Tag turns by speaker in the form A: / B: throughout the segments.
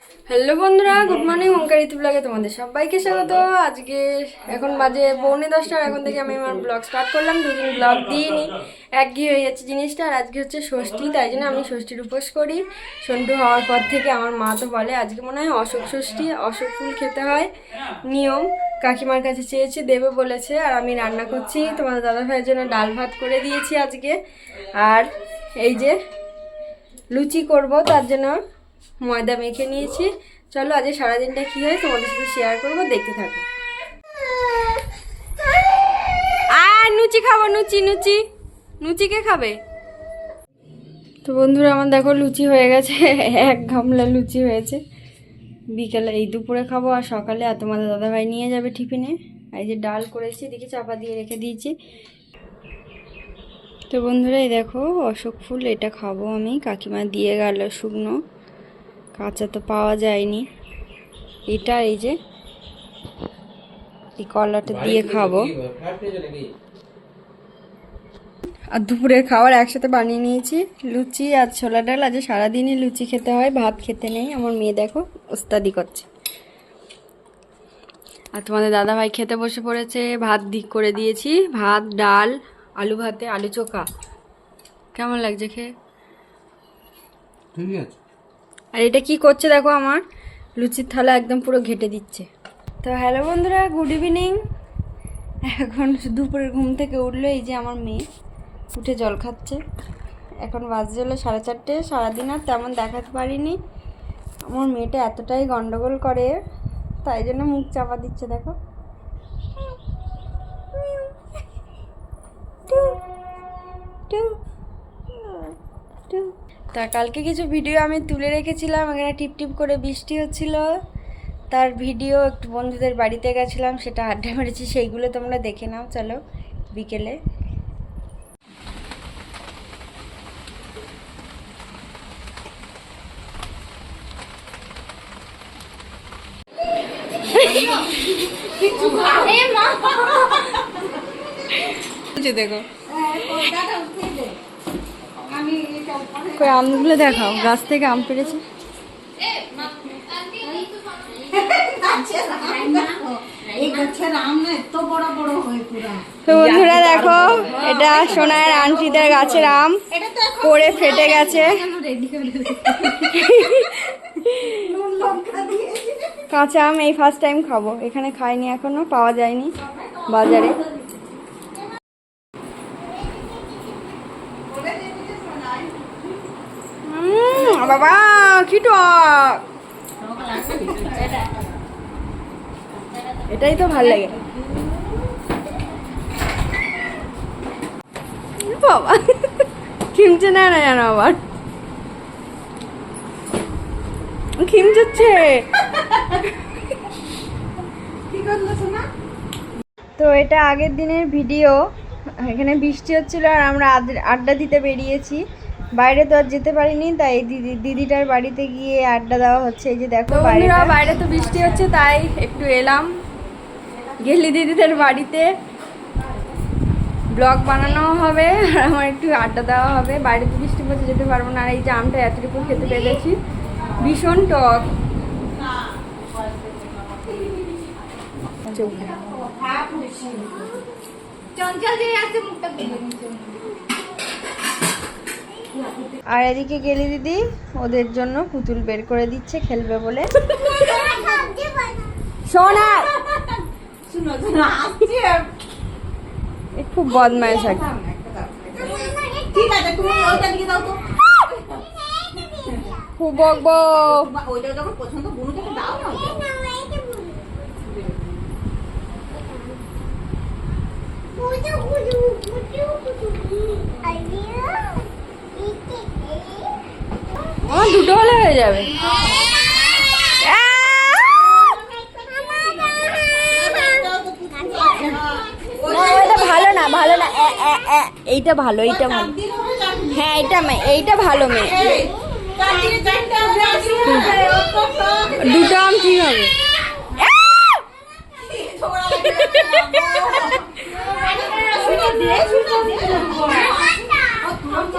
A: Hello বন্ধুরা, good morning. ওঙ্কার ঋতু ব্লগে তোমাদের সবাইকে স্বাগত। আজকে এখন বাজে 9:45, এখন থেকে আমি আমার ব্লগ স্টার্ট করলাম। দুদিন ব্লগ দিইনি, একঘেয়ে হয়ে যাচ্ছে জিনিসটা। আর আজকে হচ্ছে ষষ্ঠী, তাই জন্য আমি ষষ্ঠীর উপোস করি। সন্টু হওয়ার পর থেকে আমার মা তো বলে আজকে মনে হয় অশোক ষষ্ঠী, অশোক ফুল খেতে হয়, নিয়ম। কাকিমার কাছে চেয়েছি, দেবে বলেছে। আর আমি রান্না করছি, তোমাদের দাদা ভাইয়ের জন্য ডাল ভাত করে দিয়েছি আজকে। আর এই যে লুচি করব, তার জন্য ময়দা মেখে নিয়েছি। চলো আজকে সারাদিনটা কী হয় তোমাদের সাথে শেয়ার করবো, দেখতে থাকো। আর লুচি খাবো, লুচি লুচি লুচি কে খাবে? তো বন্ধুরা আমার দেখো লুচি হয়ে গেছে, এক গামলা লুচি হয়েছে। বিকেলে এই দুপুরে খাবো, আর সকালে আর তোমাদের দাদাভাই নিয়ে যাবে টিফিনে। এই যে ডাল করেছি, দেখি চাপা দিয়ে রেখে দিয়েছি। তো বন্ধুরা এই দেখো অশোক ফুল, এটা খাবো আমি, কাকিমা দিয়ে গেল শুকনো, কাঁচা তো পাওয়া যায়নি। এটা এই যে এই কলাটা দিয়ে খাবো। আর দুপুরের খাবার একসাথে বানিয়ে নিয়েছি, লুচি আর ছোলা ডাল। আজ সারাদিনই লুচি খেতে হয়, ভাত খেতে নেই। আমার মেয়ে দেখো ওস্তাদি করছে। আর তোমাদের দাদা ভাই খেতে বসে পড়েছে, ভাত করে দিয়েছি, ভাত ডাল আলু ভাতে আলু চোখা। কেমন লাগছে খেয়ে? আর এটা কি করছে দেখো, আমার লুচির থালা একদম পুরো ঘেটে দিচ্ছে। তো হ্যালো বন্ধুরা, গুড ইভিনিং। এখন দুপুরের ঘুম থেকে উঠলো এই যে আমার মেয়ে, উঠে জল খাচ্ছে। এখন বাজে হলো 4:30। সারাদিন আর তেমন দেখাতে পারিনি। আমার মেয়েটা এতটাই গন্ডগোল করে, তাই জন্য মুখ চাপা দিচ্ছে দেখো। তা কালকে কিছু ভিডিও আমি তুলে রেখেছিলাম, এখানে টিপ টিপ করে বৃষ্টি হচ্ছিল, তার ভিডিও। একটু বন্ধুদের বাড়িতে গেছিলাম, সেটা আড্ডা মেরেছি, সেইগুলো তোমরা দেখে নাও। চলো বিকেলে। দেখো কই আমগুলো দেখাও, গাছ থেকে আম পেড়েছে। তো বন্ধুরা দেখো, এটা সোনার আন্টিদের গাছের আম, পড়ে ফেটে গেছে। কাঁচা আম এই ফার্স্ট টাইম খাবো, এখানে খাইনি, এখনো পাওয়া যায়নি বাজারে। বাবা কি টক, এটাই তো ভাল লাগে। বাবা খিমছে না না জানো, আবার খিমচেচ্ছে। তো এটা আগের দিনের ভিডিও, এখানে বৃষ্টি হচ্ছিল আর আমরা আড্ডা দিতে বেরিয়েছি। বাইরে তো আর যেতে পারিনি, তাই দিদিটার বাড়িতে গিয়ে আড্ডা দেওয়া হচ্ছে। এই যে দেখো বাইরে তো বৃষ্টি হচ্ছে, তাই একটু এলাম গেলি দিদিদের বাড়িতে। ব্লগ বানানো হবে আর আমার একটু আড্ডা দেওয়া হবে। বাইরে তো বৃষ্টি পড়ছে, যেতে পারবো না। আর এই যে আমটা এতটুকু খেতে পেরেছি, ভীষণ টক। আর এদিকে গেলি দিদি ওদের জন্য পুতুল বের করে দিচ্ছে, খেলবে বলে। সোনা খুব বদমাইশ আছে। ঠিক আছে, তুমি ওইটা দিকে দাও তো। খুব বকবো। ওইটা যখন পছন্দ বুনুকে দাও না। আমার দুটো হলে হয়ে যাবে। ভালো না, ভালো না, এইটা ভালো, এইটা ভালো। হ্যাঁ এইটা ভালো মেয়ে। দুটো আম ঠিক হবে।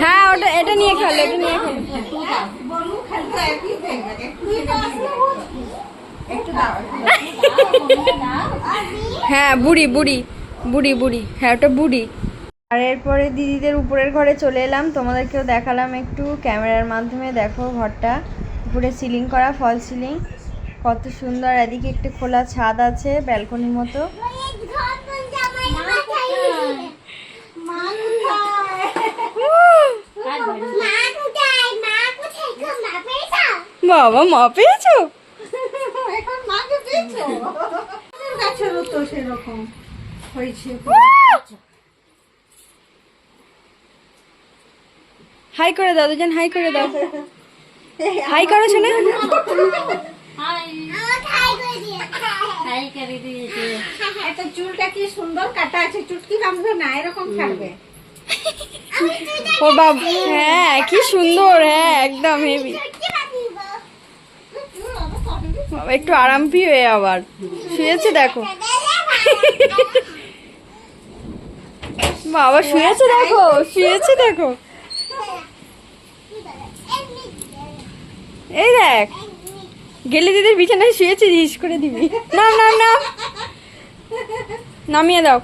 A: হ্যাঁ ওটা, এটা নিয়ে খেলো, এটা নিয়ে খেলো। হ্যাঁ বুড়ি বুড়ি বুড়ি বুড়ি, হ্যাঁ ওটা বুড়ি। আর এরপরে দিদিদের উপরের ঘরে চলে এলাম, তোমাদেরকেও দেখালাম একটু ক্যামেরার মাধ্যমে। দেখো ঘরটা উপরে সিলিং করা, ফল সিলিং, কত সুন্দর। এদিকে একটু খোলা ছাদ আছে ব্যালকনির মতো। বাবা মা পেয়েছো? হাই করে দাও দুজন, হাই করে দাও, হাই করো শোনা।
B: চুলটা কি সুন্দর কাটা আছে, চুটকি কামবে না, এরকম থাকবে।
A: ও বাবা, হ্যাঁ কি সুন্দর, হ্যাঁ একদম হেভি। বাবা একটু আরাম পেয়ে আবার শুয়েছে, দেখো বাবা শুয়েছে, দেখো শুয়েছে, দেখো এই দেখ, গেলে দিদির বিছানায় শুয়েছে, রিস করে দিবি। না না না, নামিয়ে দাও।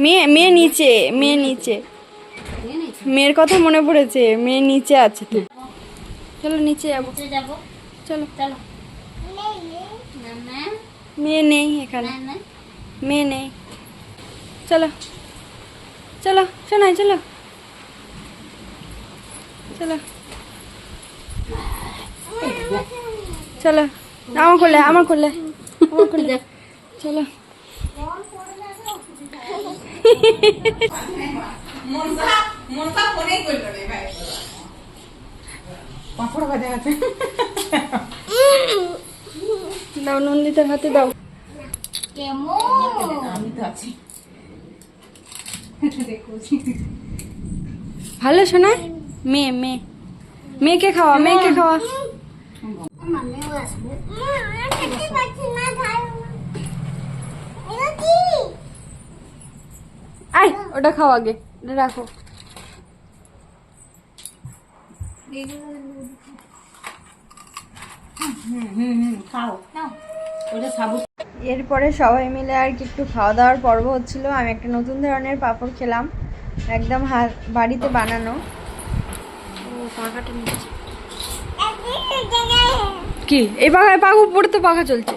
A: মেয়ে মেয়ে নিচে, মেয়ে নিচে, মেয়ের কথা মনে পড়েছে, মেয়ে নিচে আছে তো। চলো নিচে যাবো, চলো চলো। মেয়ে নেই এখানে, মেয়ে নেই, চলো চলো শোনাই, চলো চলো চলো, আমার করলে, আমার করলে, আমার করলে, চলো। দাও নন্দিতার হাতে দাও।
B: আমি তো আছি।
A: ভালো শোনা, মেয়ে মেয়ে, মেয়েকে খাওয়া, মেয়েকে খাওয়া। আয় ওটা খাও আগে, ওটা রাখো। এরপরে সবাই মিলে আর কি একটু খাওয়া দাওয়ার পর্ব হচ্ছিল। আমি একটা নতুন ধরনের পাঁপড় খেলাম, একদম বাড়িতে বানানো। কি এই পাখায়, পাখা উপরে তো পাখা চলছে।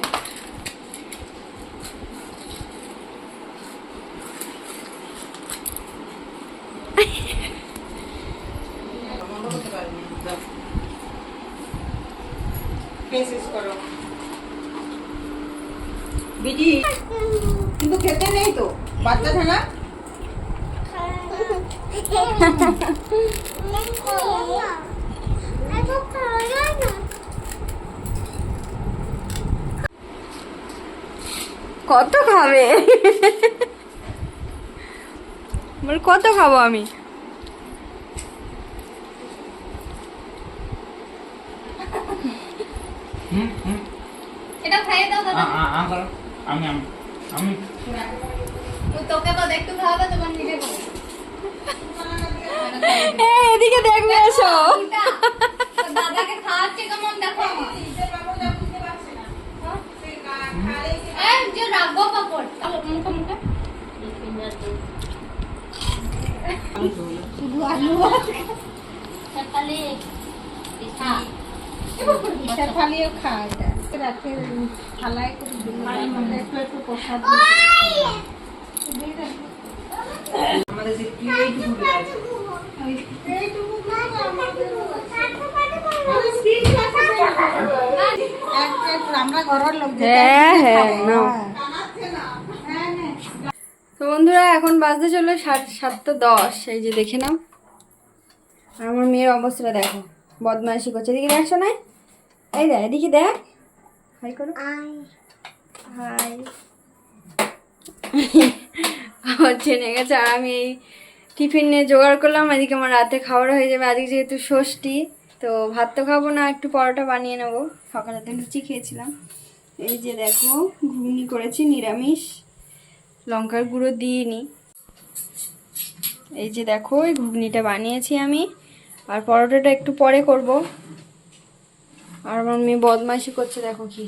B: কিন্তু খেতে নেই তো বাচ্চা থানা।
A: কত খাবে? বল কত খাবো আমি?
C: এটা খাইয়ে দাও দাদা। আমি আমি আমি তোকে তো দেখতে খাওয়াবে, তোমার নিজে খাও।
A: এদিকে দেখবে, এসো।
C: দাদাকে খাওয়াচ্ছে কেমন দেখো। যে রাখবো পাপড় মুখে মুখে শুধু আলু সকালে
B: থালিও খাওয়া যায়, রাতে থালায় করে দিলে একটু একটু প্রসাদ। আমাদের যে এইটুকু আছে, আমরা ঘরের লোক।
A: হ্যাঁ হ্যাঁ নাও। তো বন্ধুরা এখন বাজতে চলো 7:10। এই যে দেখে নাও, আর আমার মেয়ের অবস্থাটা দেখো, বদমাইশি করছে। এদিকে দেখ শোনায়, এই দেখ এদিকে দেখ, হাই করো, হাই। আমার চেনে গেছে। আর আমি এই টিফিন নিয়ে জোগাড় করলাম, এদিকে আমার রাতে খাবার হয়ে যাবে। আজকে যেহেতু ষষ্ঠী, তো ভাত তো খাবো না, একটু পরোটা বানিয়ে নেবো। সকালে তো লুচি খেয়েছিলাম। এই যে দেখো ঘুগনি করেছি নিরামিষ, লঙ্কার গুঁড়ো দিইনি। এই যে দেখো এই ঘুগনিটা বানিয়েছি আমি, আর পরোটাটা একটু পরে করব। আর আমার মেয়ে বদমাইশি করছে, দেখো কি